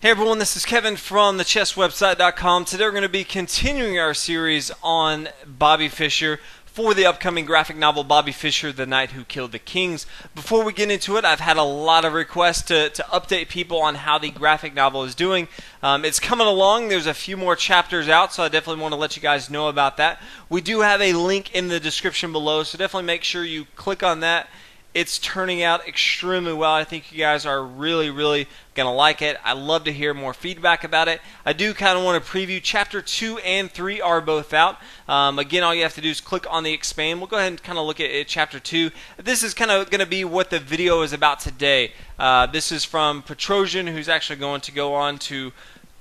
Hey everyone, this is Kevin from thechesswebsite.com. Today we're going to be continuing our series on Bobby Fischer for the upcoming graphic novel Bobby Fischer, The Knight Who Killed the Kings. Before we get into it, I've had a lot of requests to update people on how the graphic novel is doing. It's coming along. There's a few more chapters out, so I definitely want to let you guys know about that. We do have a link in the description below, so definitely make sure you click on that. It's turning out extremely well. I think you guys are really going to like it. I love to hear more feedback about it. I do kind of want to preview Chapter 2 and 3 are both out. Again, all you have to do is click on the expand. We'll go ahead and kind of look at Chapter 2. This is kind of going to be what the video is about today. This is from Petrosian, who's actually going to go on to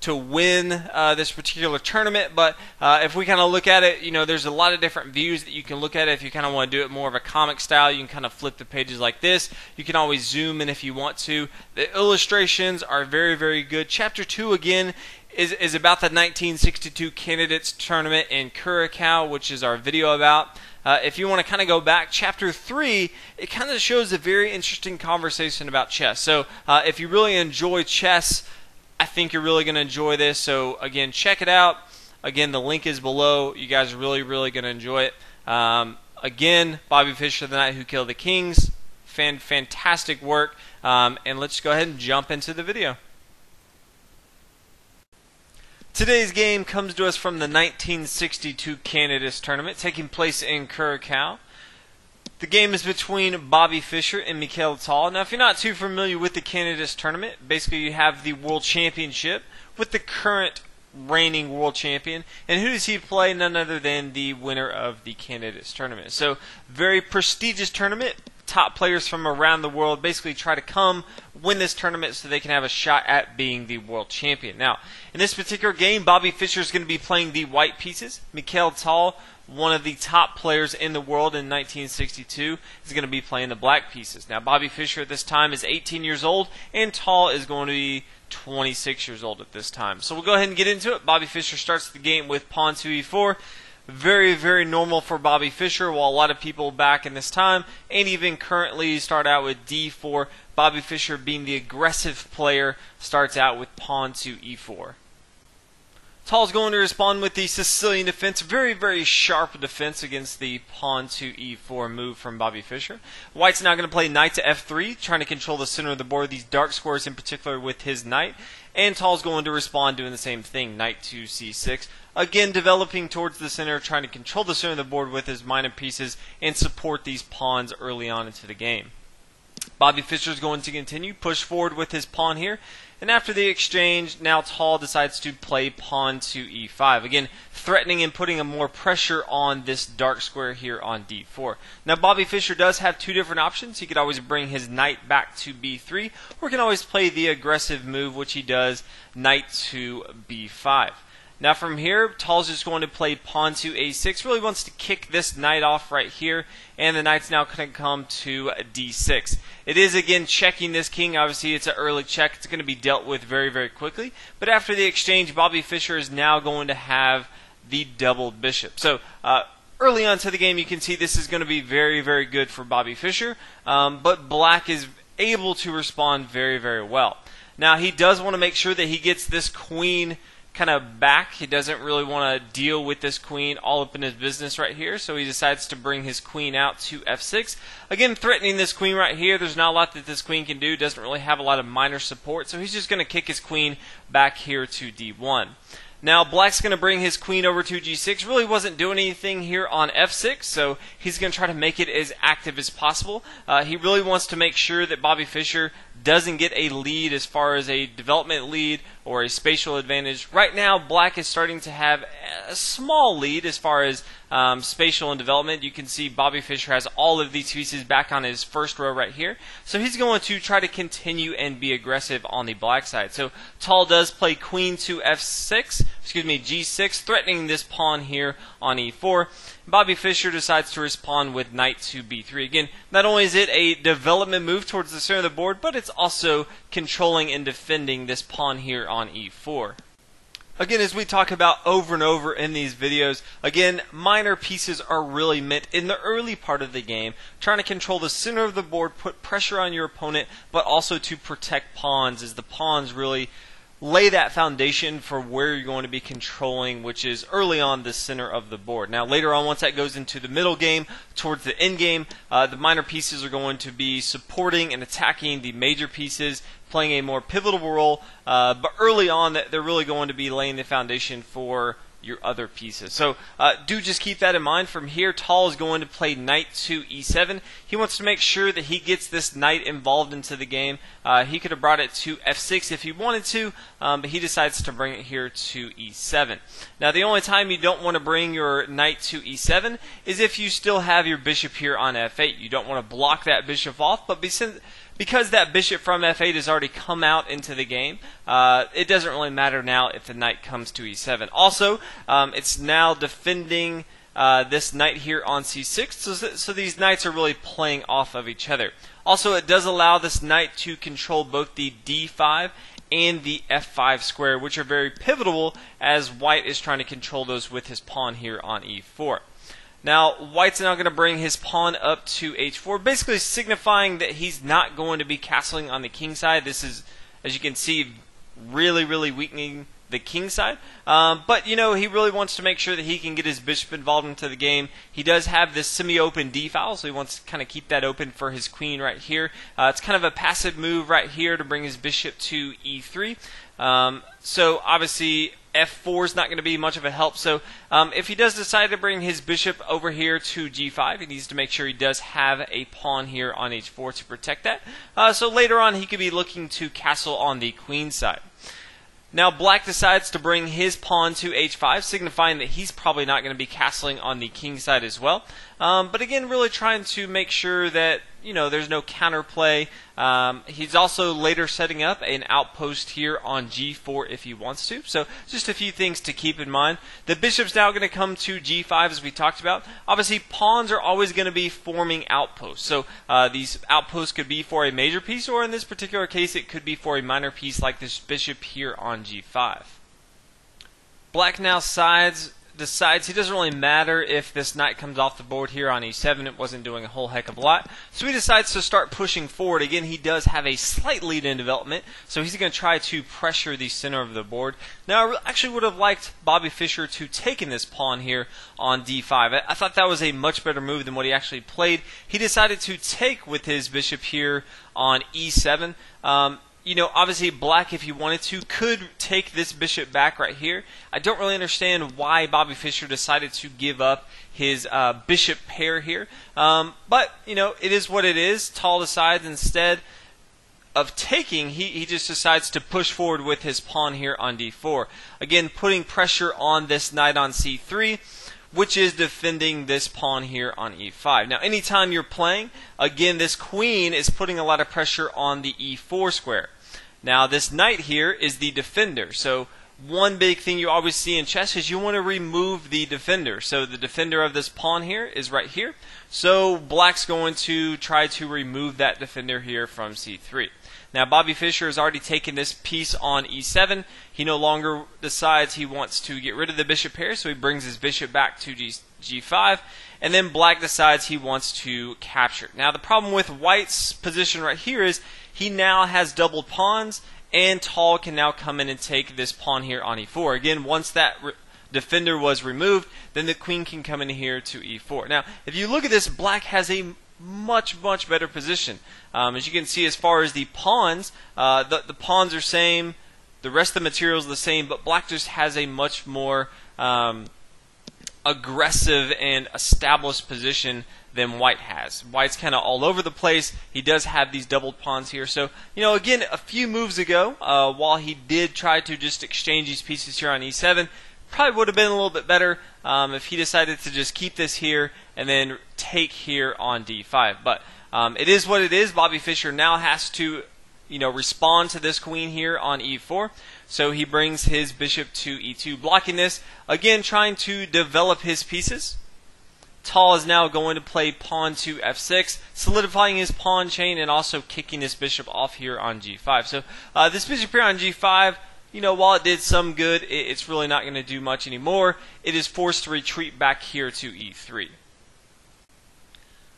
win this particular tournament. But if we kind of look at it, you know, there's a lot of different views that you can look at it. If you kind of want to do it more of a comic style, you can kind of flip the pages like this. You can always zoom in if you want to. The illustrations are very good. Chapter 2 again is about the 1962 candidates tournament in Curacao, which is our video about. If you want to kind of go back, Chapter 3, it kind of shows a very interesting conversation about chess. So if you really enjoy chess, I think you're really going to enjoy this. So again, check it out. Again, the link is below. You guys are really going to enjoy it. Again, Bobby Fischer, The Knight Who Killed the Kings. Fantastic work. And let's go ahead and jump into the video. Today's game comes to us from the 1962 Candidates Tournament taking place in Curacao. The game is between Bobby Fischer and Mikhail Tal. Now, if you're not too familiar with the Candidates Tournament, basically you have the World Championship with the current reigning world champion. And who does he play? None other than the winner of the Candidates Tournament. So, very prestigious tournament. Top players from around the world basically try to come win this tournament so they can have a shot at being the world champion. Now, in this particular game, Bobby Fischer is going to be playing the white pieces. Mikhail Tal, one of the top players in the world in 1962, is going to be playing the black pieces. Now, Bobby Fischer at this time is 18 years old, and Tal is going to be 26 years old at this time. So we'll go ahead and get into it. Bobby Fischer starts the game with pawn to e4. Very normal for Bobby Fischer, while a lot of people back in this time, and even currently, start out with d4. Bobby Fischer, being the aggressive player, starts out with pawn to e4. Tal's going to respond with the Sicilian defense. Very sharp defense against the pawn to e4 move from Bobby Fischer. White's now going to play knight to f3, trying to control the center of the board, these dark squares in particular with his knight. And Tal's going to respond doing the same thing, knight to c6. Again, developing towards the center, trying to control the center of the board with his minor pieces and support these pawns early on into the game. Bobby Fischer is going to continue, push forward with his pawn here. And after the exchange, now Tal decides to play pawn to e5. Again, threatening and putting more pressure on this dark square here on d4. Now, Bobby Fischer does have two different options. He could always bring his knight back to b3, or he can always play the aggressive move, which he does, knight to b5. Now from here, Tal's just going to play pawn to a6. Really wants to kick this knight off right here, and the knight's now going to come to d6. It is again checking this king. Obviously, it's an early check. It's going to be dealt with very quickly. But after the exchange, Bobby Fischer is now going to have the doubled bishop. So early on to the game, you can see this is going to be very good for Bobby Fischer. But Black is able to respond very well. Now he does want to make sure that he gets this queen kind of back. He doesn't really want to deal with this queen all up in his business right here, so he decides to bring his queen out to f6. Again, threatening this queen right here. There's not a lot that this queen can do. Doesn't really have a lot of minor support, so he's just going to kick his queen back here to d1. Now, Black's going to bring his queen over to g6. Really wasn't doing anything here on f6, so he's going to try to make it as active as possible. He really wants to make sure that Bobby Fischer doesn't get a lead as far as a development lead or a spatial advantage. Right now, Black is starting to have a small lead as far as spatial and development. You can see Bobby Fischer has all of these pieces back on his first row right here. So he's going to try to continue and be aggressive on the black side. So Tal does play queen to g6, threatening this pawn here on e4. Bobby Fischer decides to respond with knight to b3. Again, not only is it a development move towards the center of the board, but it's also controlling and defending this pawn here on e4. Again, as we talk about over and over in these videos, again, minor pieces are really meant in the early part of the game, trying to control the center of the board, put pressure on your opponent, but also to protect pawns, as the pawns really lay that foundation for where you're going to be controlling, which is early on the center of the board. Now later on, once that goes into the middle game, towards the end game, the minor pieces are going to be supporting and attacking the major pieces, playing a more pivotal role, but early on they're really going to be laying the foundation for your other pieces. So do just keep that in mind. From here, Tal is going to play knight to e7. He wants to make sure that he gets this knight involved into the game. He could have brought it to f6 if he wanted to, but he decides to bring it here to e7. Now the only time you don't want to bring your knight to e7 is if you still have your bishop here on f8. You don't want to block that bishop off, but because that bishop from f8 has already come out into the game, it doesn't really matter now if the knight comes to e7. Also, it's now defending this knight here on c6, so these knights are really playing off of each other. Also, it does allow this knight to control both the d5 and the f5 square, which are very pivotal as white is trying to control those with his pawn here on e4. Now, white's now going to bring his pawn up to h4, basically signifying that he's not going to be castling on the king side. This is, as you can see, really weakening the king side. But, you know, he really wants to make sure that he can get his bishop involved into the game. He does have this semi-open d-file, so he wants to kind of keep that open for his queen right here. It's kind of a passive move right here to bring his bishop to e3. So, obviously, f4 is not going to be much of a help. So if he does decide to bring his bishop over here to g5, he needs to make sure he does have a pawn here on h4 to protect that. So later on, he could be looking to castle on the queen side. Now black decides to bring his pawn to h5, signifying that he's probably not going to be castling on the king side as well. But again, really trying to make sure that, you know, there's no counterplay. He's also later setting up an outpost here on g4 if he wants to. So just a few things to keep in mind. The bishop's now going to come to g5 as we talked about. Obviously, pawns are always going to be forming outposts. So these outposts could be for a major piece, or in this particular case, it could be for a minor piece like this bishop here on g5. Black now decides he doesn't really matter if this knight comes off the board here on e7. It wasn't doing a whole heck of a lot. So he decides to start pushing forward. Again, he does have a slight lead in development, so he's going to try to pressure the center of the board. Now, I actually would have liked Bobby Fischer to taken this pawn here on d5. I thought that was a much better move than what he actually played. He decided to take with his bishop here on e7. You know, obviously black, if he wanted to, could take this bishop back right here. I don't really understand why Bobby Fischer decided to give up his bishop pair here. But, you know, it is what it is. Tal decides instead of taking, he just decides to push forward with his pawn here on d4. Again, putting pressure on this knight on c3, which is defending this pawn here on e5. Now, anytime you're playing, again, this queen is putting a lot of pressure on the e4 square. Now, this knight here is the defender. So, one big thing you always see in chess is you want to remove the defender. So, the defender of this pawn here is right here. So, black's going to try to remove that defender here from c3. Now, Bobby Fischer has already taken this piece on e7. He no longer decides he wants to get rid of the bishop pair, so he brings his bishop back to g5. And then black decides he wants to capture. Now, the problem with white's position right here is he now has doubled pawns, and Tal can now come in and take this pawn here on e4. Again, once that defender was removed, then the queen can come in here to e4. Now, if you look at this, black has a much better position. As you can see, as far as the pawns, the pawns are same, the rest of the material is the same, but black just has a much more aggressive and established position than white has. White's kind of all over the place. He does have these doubled pawns here. So, you know, again, a few moves ago, while he did try to just exchange these pieces here on e7, probably would have been a little bit better if he decided to just keep this here and then take here on d5. But it is what it is. Bobby Fischer now has to, you know, respond to this queen here on e4. So he brings his bishop to e2, blocking this. Again, trying to develop his pieces. Tal is now going to play pawn to f6, solidifying his pawn chain and also kicking this bishop off here on g5. So this bishop here on g5, you know, while it did some good, it's really not going to do much anymore. It is forced to retreat back here to e3.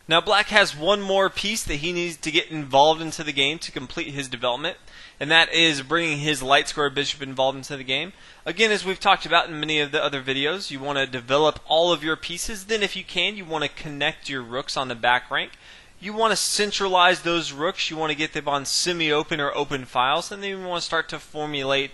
Now black has one more piece that he needs to get involved into the game to complete his development, and that is bringing his light square bishop involved into the game. Again, as we've talked about in many of the other videos, you want to develop all of your pieces. Then if you can, you want to connect your rooks on the back rank. You want to centralize those rooks. You want to get them on semi-open or open files, and then you want to start to formulate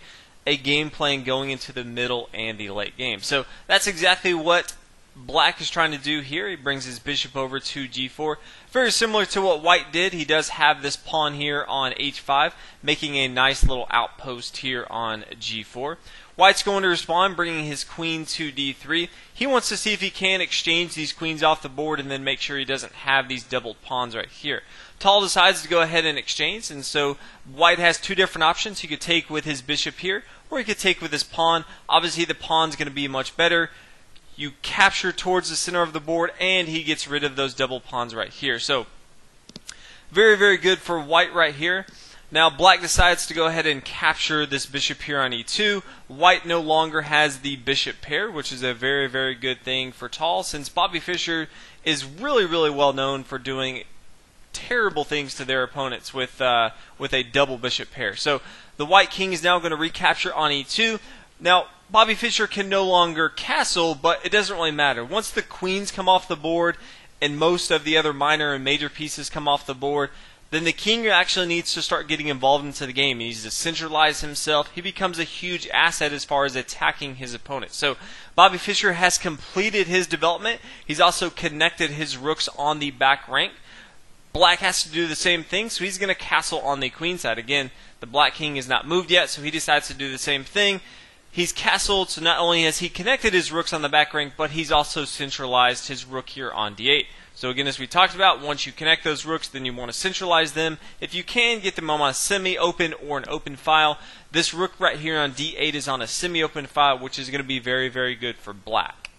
a game plan going into the middle and the late game. So that's exactly what black is trying to do here. He brings his bishop over to g4. Very similar to what white did. He does have this pawn here on h5, making a nice little outpost here on g4. White's going to respond, bringing his queen to d3. He wants to see if he can exchange these queens off the board and then make sure he doesn't have these doubled pawns right here. Tal decides to go ahead and exchange, and so white has two different options. He could take with his bishop here, or he could take with his pawn. Obviously the pawn's going to be much better. You capture towards the center of the board, and he gets rid of those double pawns right here. So very, very good for white right here. Now black decides to go ahead and capture this bishop here on e2. White no longer has the bishop pair, which is a very, very good thing for Tal, since Bobby Fischer is really, really well known for doing terrible things to their opponents with a double bishop pair. So the white king is now going to recapture on e2. Now Bobby Fischer can no longer castle, but it doesn't really matter. Once the queens come off the board and most of the other minor and major pieces come off the board, then the king actually needs to start getting involved into the game. He needs to centralize himself. He becomes a huge asset as far as attacking his opponent. So Bobby Fischer has completed his development. He's also connected his rooks on the back rank. Black has to do the same thing, so he's going to castle on the queen side. Again, the black king is not moved yet, so he decides to do the same thing. He's castled, so not only has he connected his rooks on the back rank, but he's also centralized his rook here on d8. So again, as we talked about, once you connect those rooks, then you want to centralize them. If you can, get them on a semi-open or an open file. This rook right here on d8 is on a semi-open file, which is going to be very, very good for black.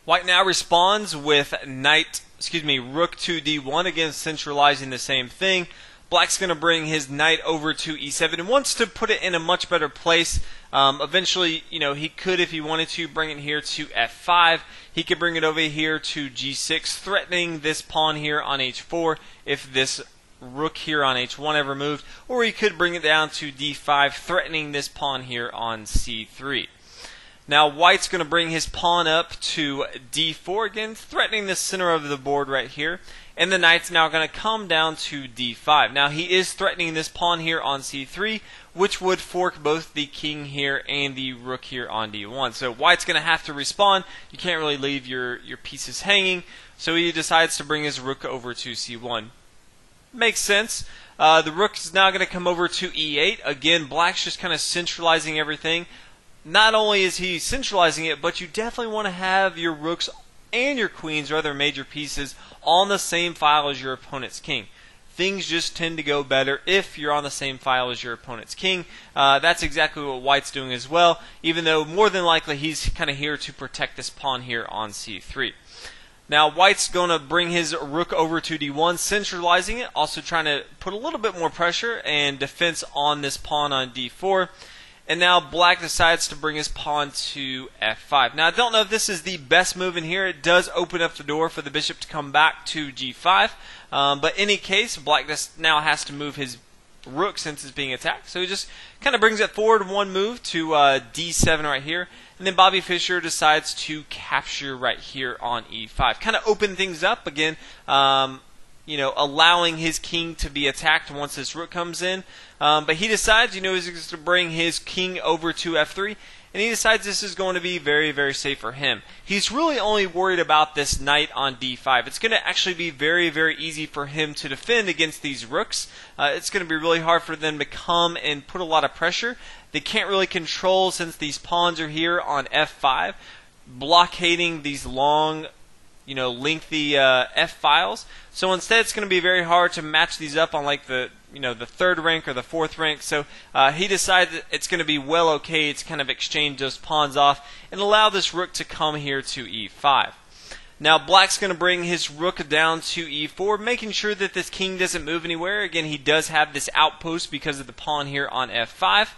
White now responds with rook to d1, again centralizing the same thing. Black's going to bring his knight over to e7 and wants to put it in a much better place. Eventually, he could, if he wanted to, bring it here to f5. He could bring it over here to g6, threatening this pawn here on h4 if this rook here on h1 ever moved. Or he could bring it down to d5, threatening this pawn here on c3. Now white's going to bring his pawn up to d4, again threatening the center of the board right here. And the knight's now going to come down to d5. Now he is threatening this pawn here on c3, which would fork both the king here and the rook here on d1. So white's going to have to respond. You can't really leave your pieces hanging. So he decides to bring his rook over to c1. Makes sense. The rook is now going to come over to e8. Again, black's just kind of centralizing everything. Not only is he centralizing it, but you definitely want to have your rooks and your queens or other major pieces on the same file as your opponent's king. Things just tend to go better if you're on the same file as your opponent's king. That's exactly what white's doing as well, even though more than likely he's kind of here to protect this pawn here on c3. Now white's going to bring his rook over to d1, centralizing it, also trying to put a little bit more pressure and defense on this pawn on d4. And now black decides to bring his pawn to f5. Now I don't know if this is the best move in here. It does open up the door for the bishop to come back to g5. But in any case, black just now has to move his rook since it's being attacked. So he just kind of brings it forward one move to d7 right here. And then Bobby Fischer decides to capture right here on e5. Kind of open things up again. Allowing his king to be attacked once this rook comes in. But he decides, he's going to bring his king over to f3, and he decides this is going to be very, very safe for him. He's really only worried about this knight on d5. It's going to actually be very, very easy for him to defend against these rooks. It's going to be really hard for them to come and put a lot of pressure. They can't really control, since these pawns are here on f5, blockading these long, lengthy F files. So instead, it's going to be very hard to match these up on like the third rank or the fourth rank. So he decides that it's going to be well okay to kind of exchange those pawns off and allow this rook to come here to e5. Now black's going to bring his rook down to e4, making sure that this king doesn't move anywhere. Again, he does have this outpost because of the pawn here on f5.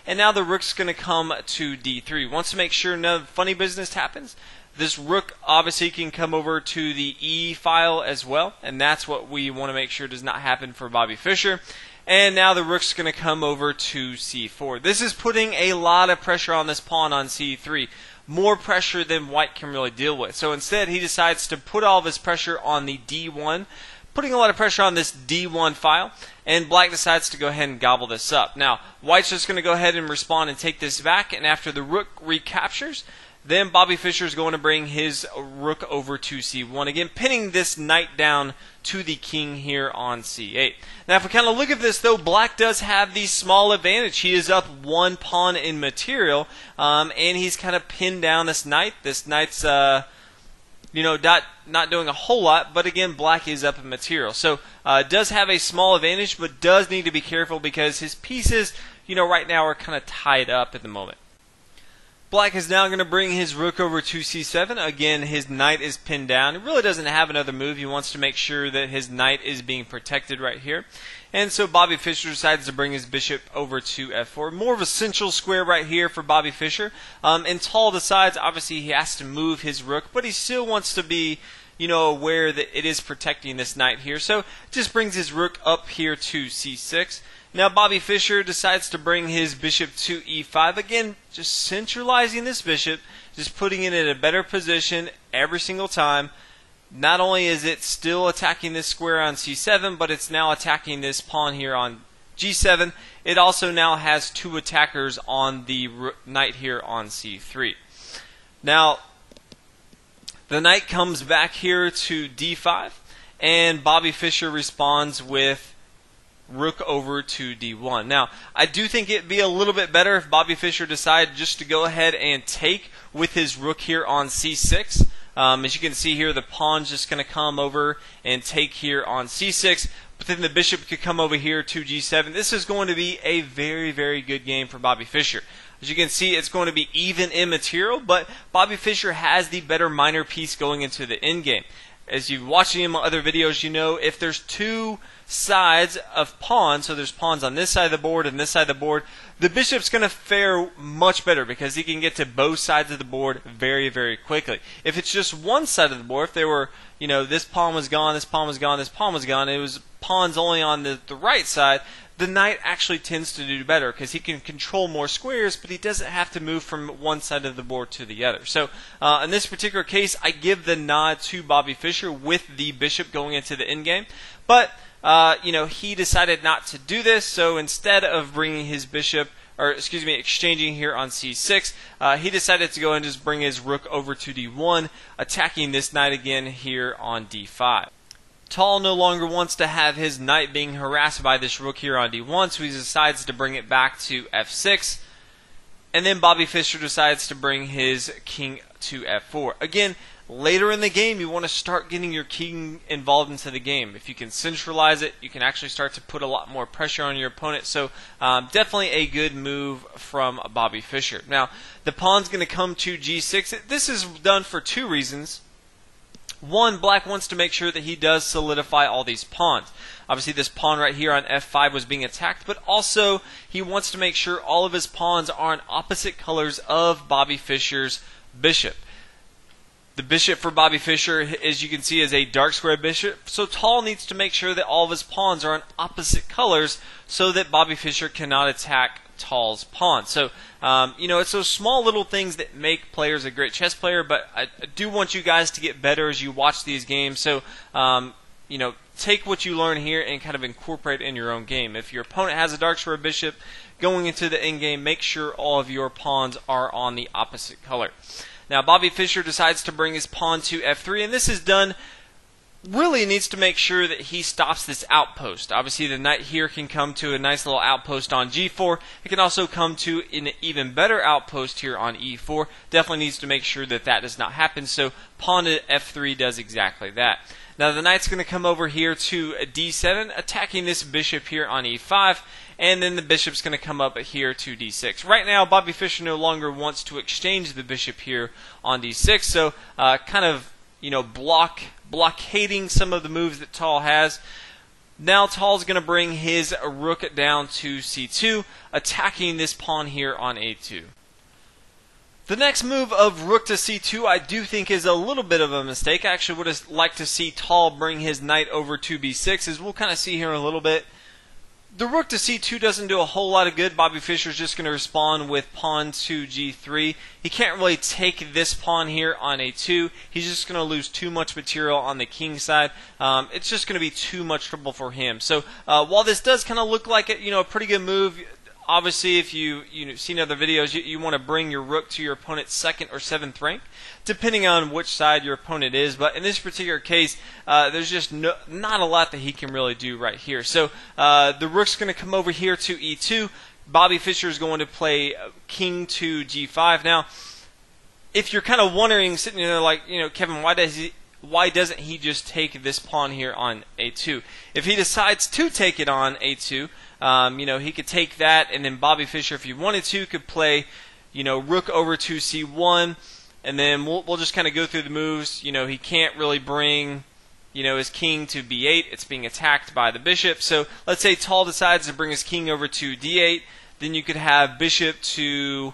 And now the rook's going to come to d3. Wants to make sure no funny business happens. This rook obviously can come over to the E file as well, and that's what we want to make sure does not happen for Bobby Fischer. And now the rook's going to come over to C4. This is putting a lot of pressure on this pawn on C3. More pressure than white can really deal with. So instead he decides to put all of his pressure on the D1, putting a lot of pressure on this D1 file, and black decides to go ahead and gobble this up. Now white's just going to go ahead and respond and take this back, and after the rook recaptures, then Bobby Fischer is going to bring his rook over to C1, again pinning this knight down to the king here on C8. Now if we kind of look at this though, black does have the small advantage. He is up one pawn in material, and he's kind of pinned down this knight. This knight's not doing a whole lot, but again black is up in material. So does have a small advantage, but does need to be careful because his pieces right now are kind of tied up at the moment. Black is now going to bring his rook over to C7. Again, his knight is pinned down. He really doesn't have another move. He wants to make sure that his knight is being protected right here. And so Bobby Fischer decides to bring his bishop over to F4. More of a central square right here for Bobby Fischer. And Tall decides, obviously, he has to move his rook, but he still wants to be aware that it is protecting this knight here. So just brings his rook up here to C6. Now Bobby Fischer decides to bring his bishop to E5. Again, just centralizing this bishop, just putting it in a better position every single time. Not only is it still attacking this square on C7, but it's now attacking this pawn here on G7. It also now has two attackers on the knight here on C3. Now, the knight comes back here to D5, and Bobby Fischer responds with rook over to D1. Now, I do think it'd be a little bit better if Bobby Fischer decided just to go ahead and take with his rook here on C6. As you can see here, the pawn's just going to come over and take here on C6, but then the bishop could come over here to G7. This is going to be a very, very good game for Bobby Fischer. As you can see, it's going to be even in material, but Bobby Fischer has the better minor piece going into the endgame. As you've watched him in other videos, if there's two sides of pawns, so there's pawns on this side of the board and this side of the board, the bishop's going to fare much better because he can get to both sides of the board very, very quickly. If it's just one side of the board, if there were, this pawn was gone, this pawn was gone, this pawn was gone, it was pawns only on the right side, the knight actually tends to do better because he can control more squares, but he doesn't have to move from one side of the board to the other. So in this particular case, I give the nod to Bobby Fischer with the bishop going into the endgame. But he decided not to do this, so instead of bringing his bishop, exchanging here on C6, he decided to go and just bring his rook over to D1, attacking this knight again here on D5. Tall no longer wants to have his knight being harassed by this rook here on D1, so he decides to bring it back to F6. And then Bobby Fischer decides to bring his king to F4. Again, later in the game, you want to start getting your king involved into the game. If you can centralize it, you can actually start to put a lot more pressure on your opponent. So definitely a good move from Bobby Fischer. Now, the pawn's going to come to G6. This is done for two reasons. One, black wants to make sure that he does solidify all these pawns. Obviously, this pawn right here on F5 was being attacked, but also he wants to make sure all of his pawns are on opposite colors of Bobby Fischer's bishop. The bishop for Bobby Fischer, as you can see, is a dark square bishop, so Tall needs to make sure that all of his pawns are on opposite colors so that Bobby Fischer cannot attack Tall's pawn. So, it's those small little things that make players a great chess player, but I do want you guys to get better as you watch these games. So, take what you learn here and kind of incorporate it in your own game. If your opponent has a dark square bishop going into the endgame, make sure all of your pawns are on the opposite color. Now, Bobby Fischer decides to bring his pawn to F3, and this is done. Really needs to make sure that he stops this outpost. Obviously, the knight here can come to a nice little outpost on G4. It can also come to an even better outpost here on E4. Definitely needs to make sure that that does not happen. So pawn to F3 does exactly that. Now the knight's going to come over here to D7, attacking this bishop here on E5. And then the bishop's going to come up here to D6. Right now, Bobby Fischer no longer wants to exchange the bishop here on D6. So kind of, blockading some of the moves that Tall has. Now Tall's going to bring his rook down to C2, attacking this pawn here on A2. The next move of rook to c2 I do think is a little bit of a mistake. I actually would have liked to see Tal bring his knight over to b6, as we'll kind of see here in a little bit. The rook to c2 doesn't do a whole lot of good. Bobby Fischer's just going to respond with pawn to g3. He can't really take this pawn here on a2. He's just going to lose too much material on the king side. It's just going to be too much trouble for him. So while this does kind of look like a pretty good move, obviously, if you've seen other videos, you want to bring your rook to your opponent's 2nd or 7th rank, depending on which side your opponent is. But in this particular case, there's just not a lot that he can really do right here. So the rook's going to come over here to e2. Bobby Fischer is going to play king to g5. Now, if you're kind of wondering, sitting there like, Kevin, why doesn't he just take this pawn here on a2? If he decides to take it on a2, he could take that, and then Bobby Fischer, if he wanted to, could play, rook over to c1, and then we'll just kind of go through the moves. He can't really bring, his king to b8. It's being attacked by the bishop. So let's say Tal decides to bring his king over to d8. Then you could have bishop to,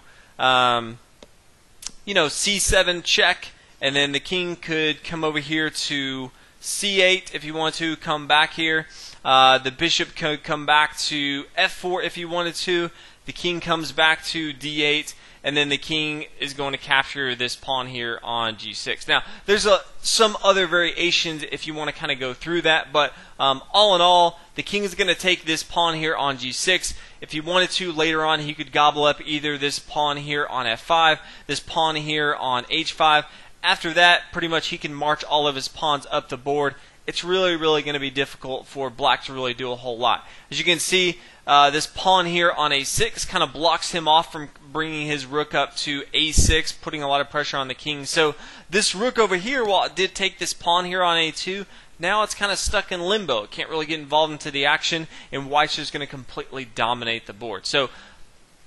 c7 check, and then the king could come over here to c8 if you want to, come back here. The bishop could come back to f4 if you wanted to. The king comes back to d8, and then the king is going to capture this pawn here on g6. Now, there's some other variations if you want to kind of go through that, but all in all, the king is going to take this pawn here on g6. If he wanted to, later on, he could gobble up either this pawn here on f5, this pawn here on h5. After that, pretty much he can march all of his pawns up the board. It's really going to be difficult for black to really do a whole lot. As you can see, this pawn here on a6 kind of blocks him off from bringing his rook up to a6, putting a lot of pressure on the king. So this rook over here, while it did take this pawn here on a2, now it's kind of stuck in limbo. It can't really get involved into the action, and white's just going to completely dominate the board. So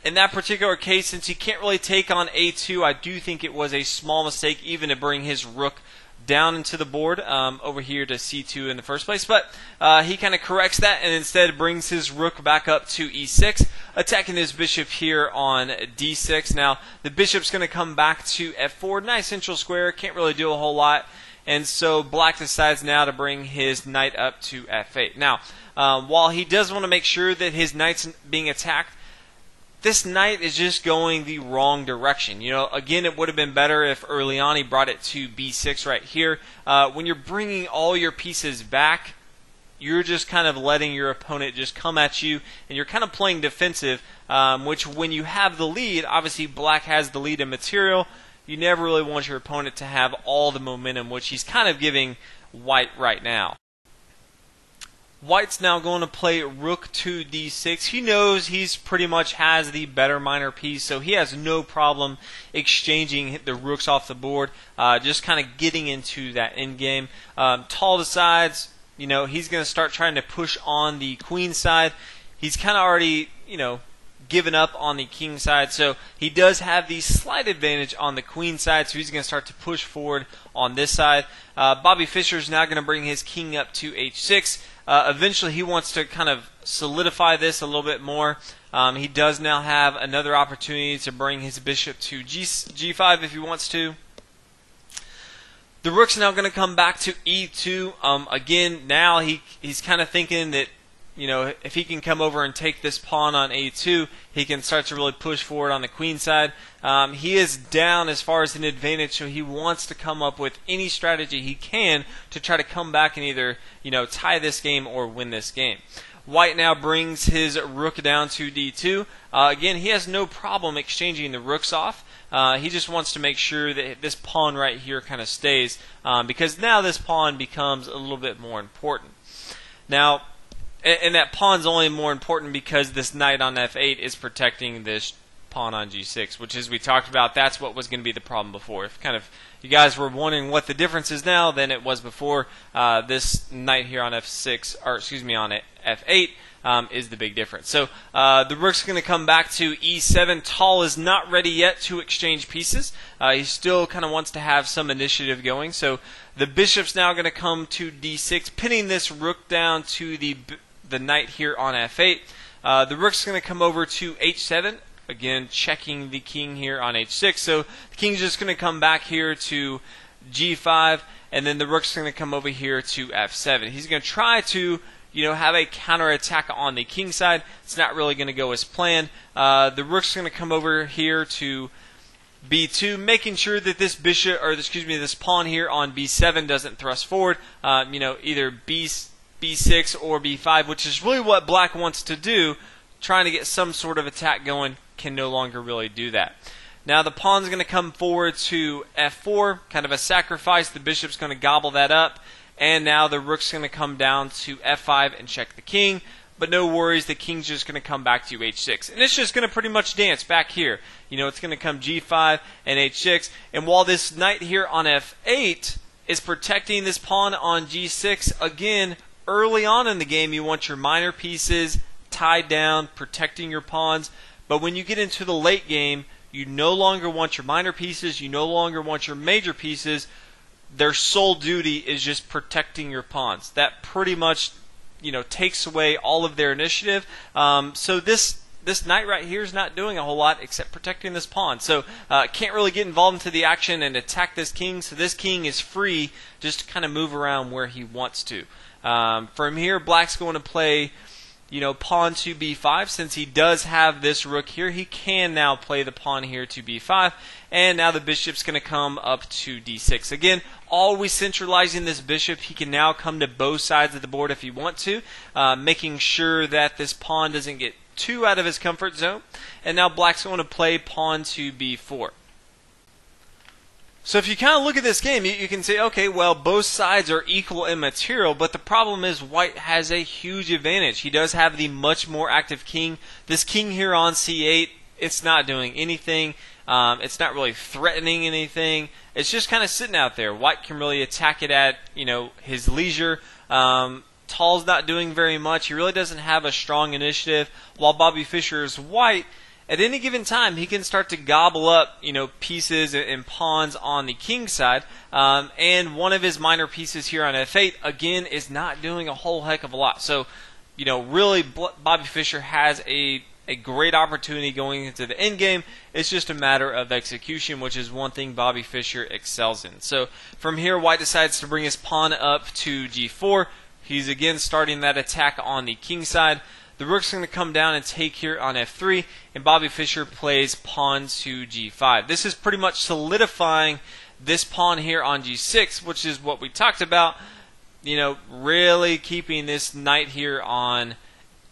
in that particular case, since he can't really take on a2, I do think it was a small mistake even to bring his rook down into the board over here to c2 in the first place. But he kind of corrects that and instead brings his rook back up to e6, attacking his bishop here on d6. Now, the bishop's going to come back to f4. Nice central square. Can't really do a whole lot. And so black decides now to bring his knight up to f8. Now, while he does want to make sure that his knight's being attacked, this knight is just going the wrong direction. Again, it would have been better if early on he brought it to b6 right here. When you're bringing all your pieces back, you're just kind of letting your opponent just come at you, and you're kind of playing defensive, which when you have the lead, obviously black has the lead in material, you never really want your opponent to have all the momentum, which he's kind of giving white right now. White's now going to play rook to d6. He knows he's pretty much has the better minor piece, so he has no problem exchanging the rooks off the board, just kind of getting into that endgame. Tal decides, he's going to start trying to push on the queen side. He's kind of already, given up on the king side, so he does have the slight advantage on the queen side, so he's going to start to push forward on this side. Bobby Fischer is now going to bring his king up to h6. Eventually he wants to kind of solidify this a little bit more. He does now have another opportunity to bring his bishop to g5 if he wants to. The rook's now going to come back to e2. Again, now he's kind of thinking that if he can come over and take this pawn on a2, he can start to really push forward on the queen side. He is down as far as an advantage, so he wants to come up with any strategy he can to try to come back and either tie this game or win this game. White now brings his rook down to d2. Again, he has no problem exchanging the rooks off. He just wants to make sure that this pawn right here kind of stays, because now this pawn becomes a little bit more important. Now, and that pawn's only more important because this knight on f8 is protecting this pawn on g6, which, as we talked about, that's what was going to be the problem before. If you guys were wondering what the difference is now than it was before, this knight here on f6, or excuse me, on f8 is the big difference. So the rook's going to come back to e7. Tal is not ready yet to exchange pieces. He still kind of wants to have some initiative going. So the bishop's now going to come to d6, pinning this rook down to the knight here on f8. The rook's going to come over to h7. again checking the king here on h6. So the king's just going to come back here to g5, and then the rook's going to come over here to f7. He's going to try to have a counterattack on the king side. It's not really going to go as planned. The rook's going to come over here to b2, making sure that this bishop, or excuse me, this pawn here on b7 doesn't thrust forward. Either b6 or b5, which is really what black wants to do. Trying to get some sort of attack going, can no longer really do that. Now the pawn's going to come forward to f4, kind of a sacrifice. The bishop's going to gobble that up. And now the rook's going to come down to f5 and check the king. But no worries, the king's just going to come back to h6. And it's just going to pretty much dance back here. It's going to come g5 and h6. And while this knight here on f8 is protecting this pawn on g6, again, early on in the game, you want your minor pieces tied down, protecting your pawns. But when you get into the late game, you no longer want your minor pieces. You no longer want your major pieces. Their sole duty is just protecting your pawns. That pretty much, takes away all of their initiative. So this knight right here is not doing a whole lot except protecting this pawn. So can't really get involved into the action and attack this king. So this king is free just to kind of move around where he wants to. From here, black's going to play pawn to b5. Since he does have this rook here, he can now play the pawn here to b5. And now the bishop's going to come up to d6. Again, always centralizing this bishop. He can now come to both sides of the board if he wants to, making sure that this pawn doesn't get too out of his comfort zone. And now black's going to play pawn to b4. So if you kind of look at this game, you can say, okay, well, both sides are equal in material, but the problem is white has a huge advantage. He does have the much more active king. This king here on c8, it's not doing anything. It's not really threatening anything. It's just kind of sitting out there. White can really attack it at, his leisure. Tall's not doing very much. He really doesn't have a strong initiative. While Bobby Fischer is white, at any given time, he can start to gobble up, pieces and pawns on the king side. And one of his minor pieces here on f8, again, is not doing a whole heck of a lot. So, really, Bobby Fischer has a great opportunity going into the end game. It's just a matter of execution, which is one thing Bobby Fischer excels in. So, from here, white decides to bring his pawn up to g4. He's again starting that attack on the king side. The rook's going to come down and take here on f3, and Bobby Fischer plays pawn to g5. This is pretty much solidifying this pawn here on g6, which is what we talked about, really keeping this knight here on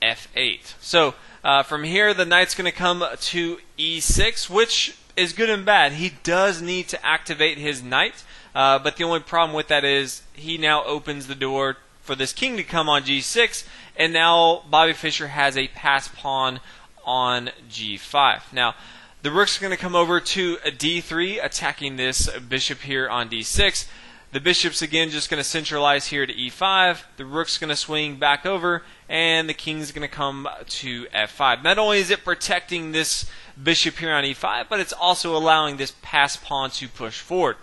f8. So from here, the knight's going to come to e6, which is good and bad. He does need to activate his knight, but the only problem with that is he now opens the door for this king to come on g6, and now Bobby Fischer has a pass pawn on g5. Now, the rook's going to come over to a d3, attacking this bishop here on d6. The bishop's again just going to centralize here to e5. The rook's going to swing back over, and the king's going to come to f5. Not only is it protecting this bishop here on e5, but it's also allowing this pass pawn to push forward.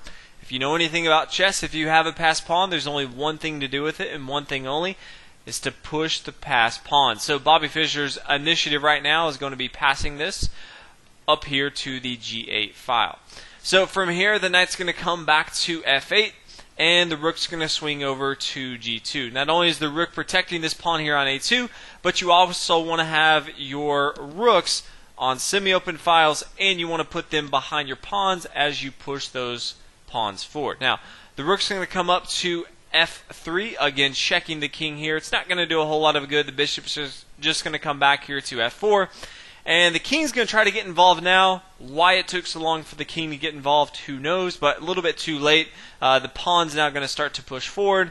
If you know anything about chess, if you have a pass pawn, there's only one thing to do with it, and one thing only, is to push the pass pawn. So Bobby Fischer's initiative right now is going to be passing this up here to the g8 file. So from here, the knight's going to come back to f8, and the rook's going to swing over to g2. Not only is the rook protecting this pawn here on a2, but you also want to have your rooks on semi-open files, and you want to put them behind your pawns as you push those pawns forward. Now, the rook's going to come up to f3, again checking the king here. It's not going to do a whole lot of good. The bishop's just going to come back here to f4, and the king's going to try to get involved now. Why it took so long for the king to get involved, who knows, but a little bit too late. The pawn's now going to start to push forward.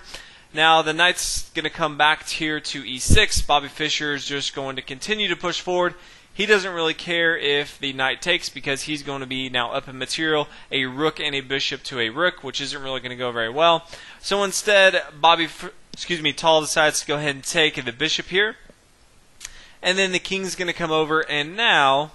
Now the knight's going to come back here to e6. Bobby Fischer is just going to continue to push forward. He doesn't really care if the knight takes, because he's going to be now up in material, a rook and a bishop to a rook, which isn't really going to go very well. So instead, Tall decides to go ahead and take the bishop here. And then the king's going to come over, and now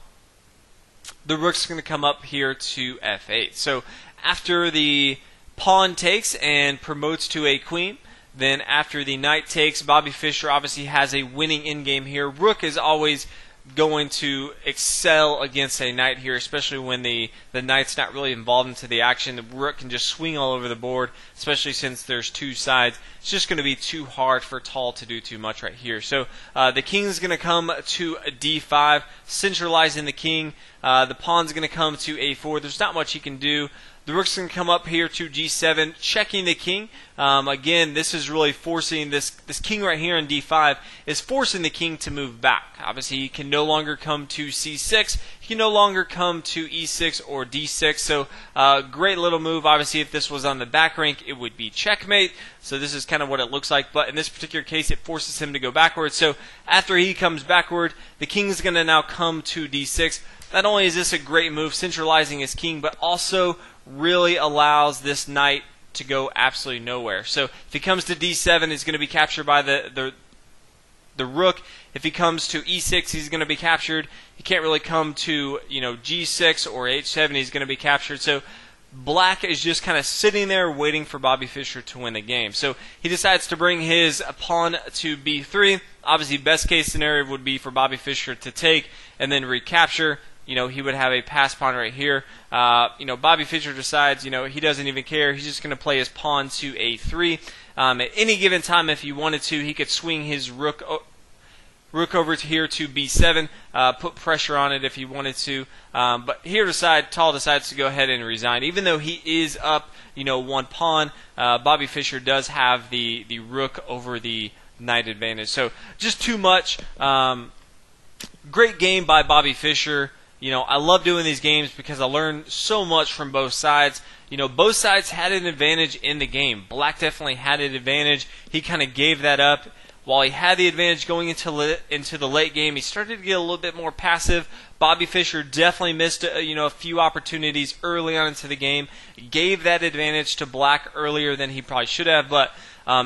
the rook's going to come up here to f8. So after the pawn takes and promotes to a queen, then after the knight takes, Bobby Fischer obviously has a winning endgame here. Rook is always going to excel against a knight here, especially when the knight's not really involved into the action. The rook can just swing all over the board, especially since there's two sides. It's just going to be too hard for Tal to do too much right here. So the king is going to come to d5, centralizing the king. The pawn's going to come to a4. There's not much he can do. The rook's going to come up here to g7, checking the king. Again, this is really forcing this king right here on d5 is forcing the king to move back. Obviously, he can no longer come to c6. He can no longer come to e6 or d6. So, great little move. Obviously, if this was on the back rank, it would be checkmate. So this is kind of what it looks like. But in this particular case, it forces him to go backwards. So after he comes backward, the king is going to now come to d6. Not only is this a great move, centralizing his king, but also really allows this knight to go absolutely nowhere. So if he comes to d7, he's going to be captured by the rook. If he comes to e6, he's going to be captured. He can't really come to g6 or h7. He's going to be captured. So black is just kind of sitting there waiting for Bobby Fischer to win the game. So he decides to bring his pawn to b3. Obviously, best case scenario would be for Bobby Fischer to take and then recapture. He would have a pass pawn right here. Bobby Fischer decides, he doesn't even care. He's just going to play his pawn to a3. At any given time, if he wanted to, he could swing his rook over to here to b7, put pressure on it if he wanted to. But here Tal decides to go ahead and resign. Even though he is up, one pawn, Bobby Fischer does have the rook over the knight advantage. So just too much. Great game by Bobby Fischer. I love doing these games because I learn so much from both sides. Both sides had an advantage in the game. Black definitely had an advantage. He kind of gave that up. While he had the advantage going into the late game, he started to get a little bit more passive. Bobby Fischer definitely missed a few opportunities early on into the game. Gave that advantage to Black earlier than he probably should have. But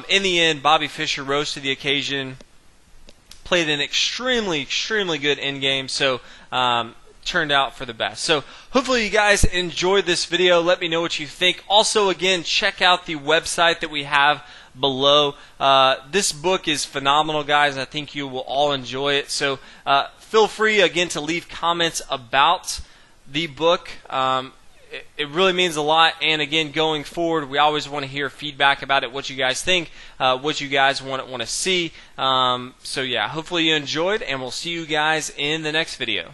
in the end, Bobby Fischer rose to the occasion. Played an extremely, extremely good endgame. So turned out for the best. So hopefully you guys enjoyed this video. Let me know what you think. Also, again, check out the website that we have below. This book is phenomenal, guys. I think you will all enjoy it. So feel free, again, to leave comments about the book. It really means a lot. And again, going forward, we always want to hear feedback about it, what you guys think, what you guys want to see. So yeah, hopefully you enjoyed, and we'll see you guys in the next video.